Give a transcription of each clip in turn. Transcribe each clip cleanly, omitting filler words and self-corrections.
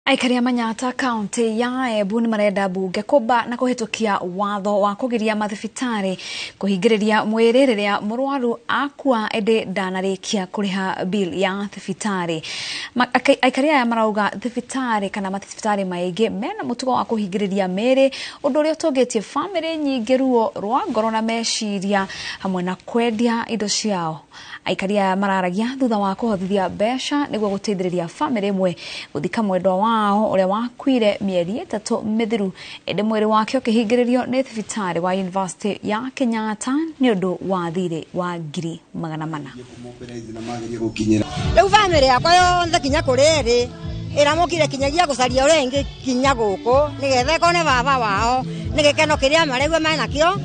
Aikari a Manyata County ya Embu ni marenda bunge kuba na kuhitukia watho wa kugiria mathibitari kuhingiriria mwiri riria murwaru akua ende ndanarikia kuriha bill ya thibitari. Aikari aya marauga thibitari kana mathibitari maingi mena mutugo wa kuhingiriria miri undu uria utungitie family nyingi ruo rwa ngoro na meciria hamwe na kwendia indo ciao. Aikari aya mararagia thutha wa kuhothithia besha niguo guteithiriria family imwe guthika mwendwa wao uria wakuire mieri 3 mithiru ende mwiri wake ukihingiririo ni thibitari wa University ya Kenyatta ni undu wa thire wa ngiri 400. Riu family yakwa yonthe kinya kuriri iramukire kinyagia gucaria urengi kinya guku nigethe kone baba wao nigekeno kiria maregwe mena kio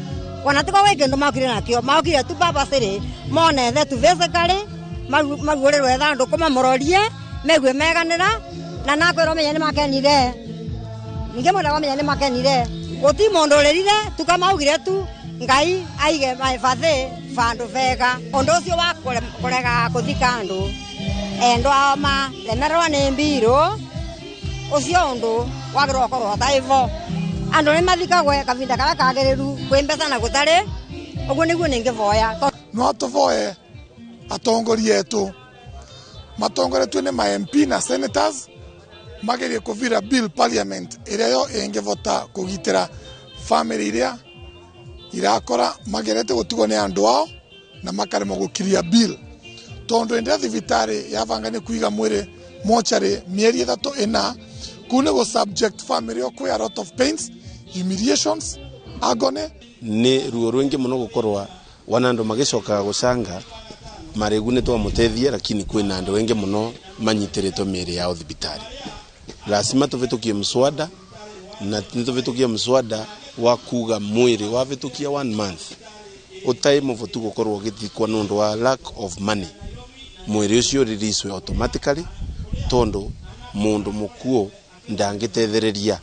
wana tuko weke ndo makire nakio maukire tu baba siri mone the tu physically magurerwe thandu kuma murorie megwe meganira na nakwero menye ni makenire ninge mwana wamenye ni makenire goti mondo lerire tukamaugire tu ngai aige my father fandu vega ondo cio wa kurega kuthika andu endo ama lemerwa ni mbiro ucio undu wagirwo korwo taivo andu ni mathikagwe kavinda kara kagiriru kwembesa na gutare uguo niguo ningivoya no tuvoe atongoria etu matongoretwe ni ma MP na senators magerie kuvira bill parliament iria yo ingivota kugitira family iria irakora magerete gutigwo ni andu ao na makaremo gukiria bill tondu ende thibitari yavangane kuiga mwiri mochari mieri 3 kune go subject family yo kwa a lot of pains, humiliations, agony ni ruo rwingi muno gukorwa wanando magicoka gucanga maregune twa mutethie lakini kwina andu wengi muno manyitiritwo mieri ya thibitari lazima tuvitukie mswada na tuvitukie mswada wa kuga mwiri wa vitukia 1 month utime votu gukorwo githikwa nundu wa lack of money mwiri ucio release automatically tondo mundu mukuo ndangitethereria